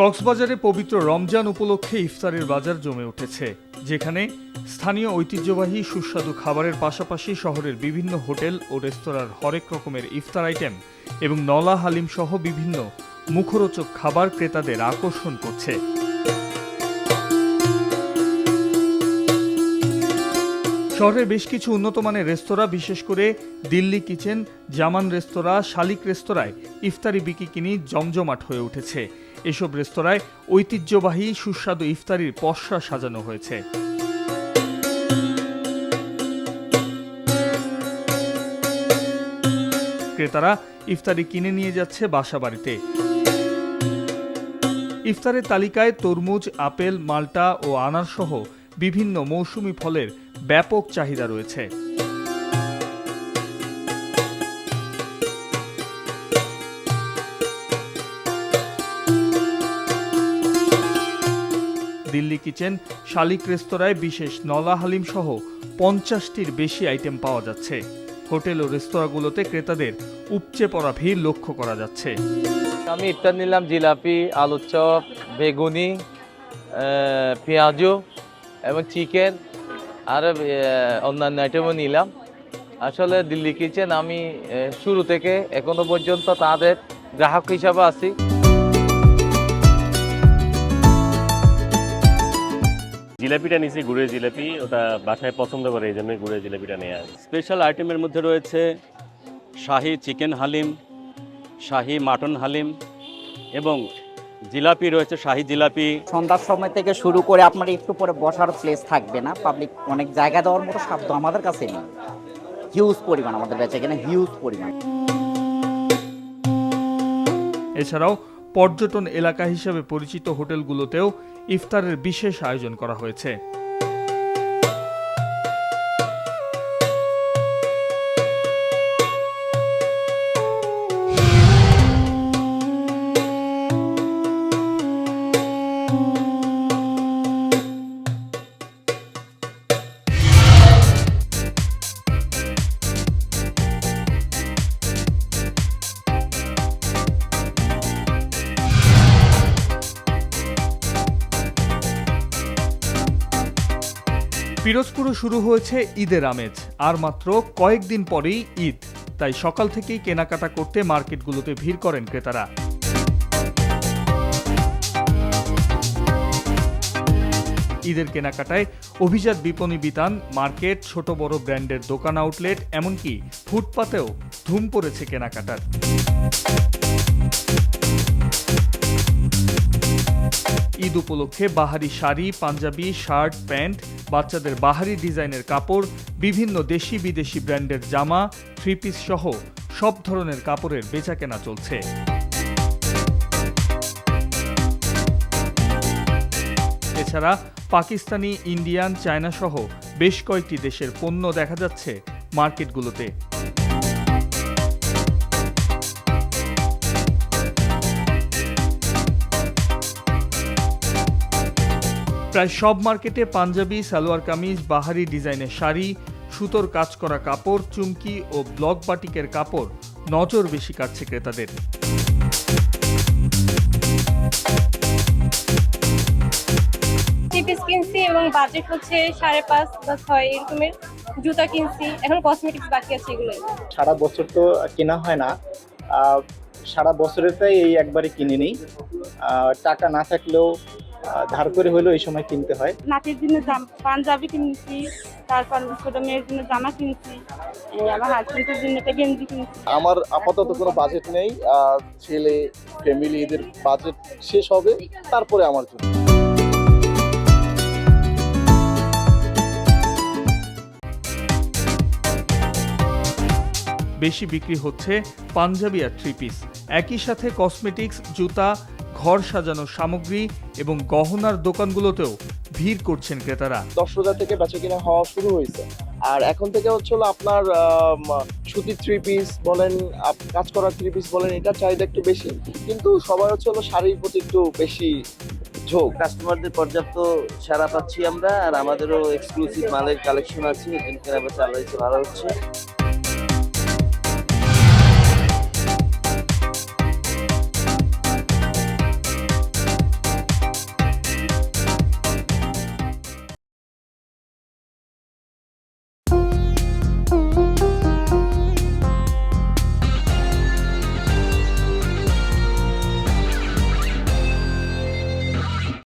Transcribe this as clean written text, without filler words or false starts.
কক্সবাজারে পবিত্র রমজান উপলক্ষে ইফতারের বাজার জমে উঠেছে, যেখানে স্থানীয় ঐতিহ্যবাহী সুস্বাদু খাবারের পাশাপাশি শহরের বিভিন্ন হোটেল ও রেস্তোরাঁর হরেক রকমের ইফতার আইটেম এবং নলা হালিম সহ বিভিন্ন মুখরোচক খাবার ক্রেতাদের আকর্ষণ করছে। শহরের বেশ কিছু উন্নত মানের রেস্তোরাঁ, বিশেষ করে দিল্লি কিচেন, জামান রেস্তোরাঁ, শালিক রেস্তোরাঁয় ইফতারি বিকিনি জমজমাট হয়ে উঠেছে। এসব রেস্তোরাঁয় ঐতিহ্যবাহী সুস্বাদু ইফতারির পসরা সাজানো হয়েছে। ক্রেতারা ইফতারি কিনে নিয়ে যাচ্ছে বাসা বাড়িতে। ইফতারের তালিকায় তরমুজ, আপেল, মাল্টা ও আনার সহ বিভিন্ন মৌসুমি ফলের ব্যাপক চাহিদা রয়েছে। দিল্লি কিচেন, শালিক রেস্তোরাঁয় বিশেষ নলা হালিম সহ 50টির বেশি আইটেম পাওয়া যাচ্ছে। হোটেল ও রেস্তোরাঁগুলোতে ক্রেতাদের উপচে পড়া ভিড় লক্ষ্য করা যাচ্ছে। আমি ইফতার নিলাম জিলাপি, আলুর চপ, বেগুনি, পেঁয়াজু এবং চিকেন আর অন্যান্য আইটেমও নিলাম। আসলে দিল্লি কিচেন আমি শুরু থেকে এখনো পর্যন্ত তাদের গ্রাহক হিসাবে আছি। জিলাপিটা নিয়েছি, গুড়ের জিলাপি, ওটা বাসায় পছন্দ করে, এই জন্যই গুড়ের জিলাপিটা নেওয়া। স্পেশাল আইটেমের মধ্যে রয়েছে শাহি চিকেন হালিম, শাহি মাটন হালিম এবং জিলাপি রয়েছে, শাহি জিলাপি। সন্ধ্যার সময় থেকে শুরু করে আপনার একটু পরে বসার প্লেস থাকবে না, পাবলিক অনেক জায়গা দেওয়ার মতো সাধ্য আমাদের কাছে নেই। হিউজ পরিমাণ আমাদের বেচা কেনা, হিউজ পরিমাণ। এছাড়াও পর্যটন এলাকা হিসেবে পরিচিত হোটেলগুলোতেও ইফতারের বিশেষ আয়োজন করা হয়েছে। পিরোজপুরে শুরু হয়েছে ঈদের আমেজ। আর মাত্র কয়েকদিন পরেই ঈদ, তাই সকাল থেকেই কেনাকাটা করতে মার্কেটগুলোতে ভিড় করেন ক্রেতারা। ঈদের কেনাকাটায় অভিজাত বিপণী বিতান, মার্কেট, ছোট বড় ব্র্যান্ডের দোকান, আউটলেট, এমনকি ফুটপাতেও ধুম পড়েছে কেনাকাটার। ঈদ উপলক্ষে বাহারি শাড়ি, পাঞ্জাবি, শার্ট, প্যান্ট, বাচ্চাদের বাহারি ডিজাইনের কাপড়, বিভিন্ন দেশি বিদেশি ব্র্যান্ডের জামা, থ্রি পিস সহ সব ধরনের কাপড়ের বেচাকেনা চলছে। এছাড়া পাকিস্তানি, ইন্ডিয়ান, চায়না সহ বেশ কয়েকটি দেশের পণ্য দেখা যাচ্ছে মার্কেটগুলোতে। প্রায় সব মার্কেটে পাঞ্জাবি, সালোয়ার কামিজ, বাহারি ডিজাইনের শাড়ি, সুতোর কাজ করা কাপড়, চুমকি ও ব্লক বাটিকের কাপড় নজর বেশি কাটছে ক্রেতাদের। পিস কিনছি এবং বাজেট হচ্ছে 5.5 বা 6 এরকমের। জুতা কিনছি, এখন কসমেটিক্স বাকি আছে এগুলো। সারা বছর তো কেনা হয় না, সারা বছরেরটাই এই একবারে কিনে নিই। টাকা না থাকলেও ধার করে হলেও এই সময় কিনতে হয়। নাতির জন্য পাঞ্জাবি কিনছি, তারপর ছোট মেয়ের জন্য জামা কিনছি, আমার হাজবেন্ডের জন্য একটা গেঞ্জি কিনছি। আমার আপাতত কোনো বাজেট নেই, ছেলে ফ্যামিলি এদের বাজেট শেষ হবে তারপরে আমার জন্য। বেশি বিক্রি হচ্ছে পাঞ্জাবি আর থ্রি পিস, একই সাথে কসমেটিক্স, জুতা, ঘর সাজানোর সামগ্রী এবং গহনার দোকানগুলোতেও ভিড় করছেন ক্রেতারা। 10,000 থেকে বেচা কিনা হওয়া শুরু হয়েছে। আর এখন থেকে হচ্ছে আপনার সুতির থ্রি পিস বলেন, কাজ করা থ্রি পিস বলেন, এটার চাহিদা একটু বেশি, কিন্তু সবার হচ্ছে শাড়ির প্রতি একটু বেশি ঝোঁক। কাস্টমারদের পর্যাপ্ত সাড়া পাচ্ছি আমরা, আর আমাদেরও এক্সক্লুসিভ মালের কালেকশন আছে, কেনাবেচা ভালো হচ্ছে।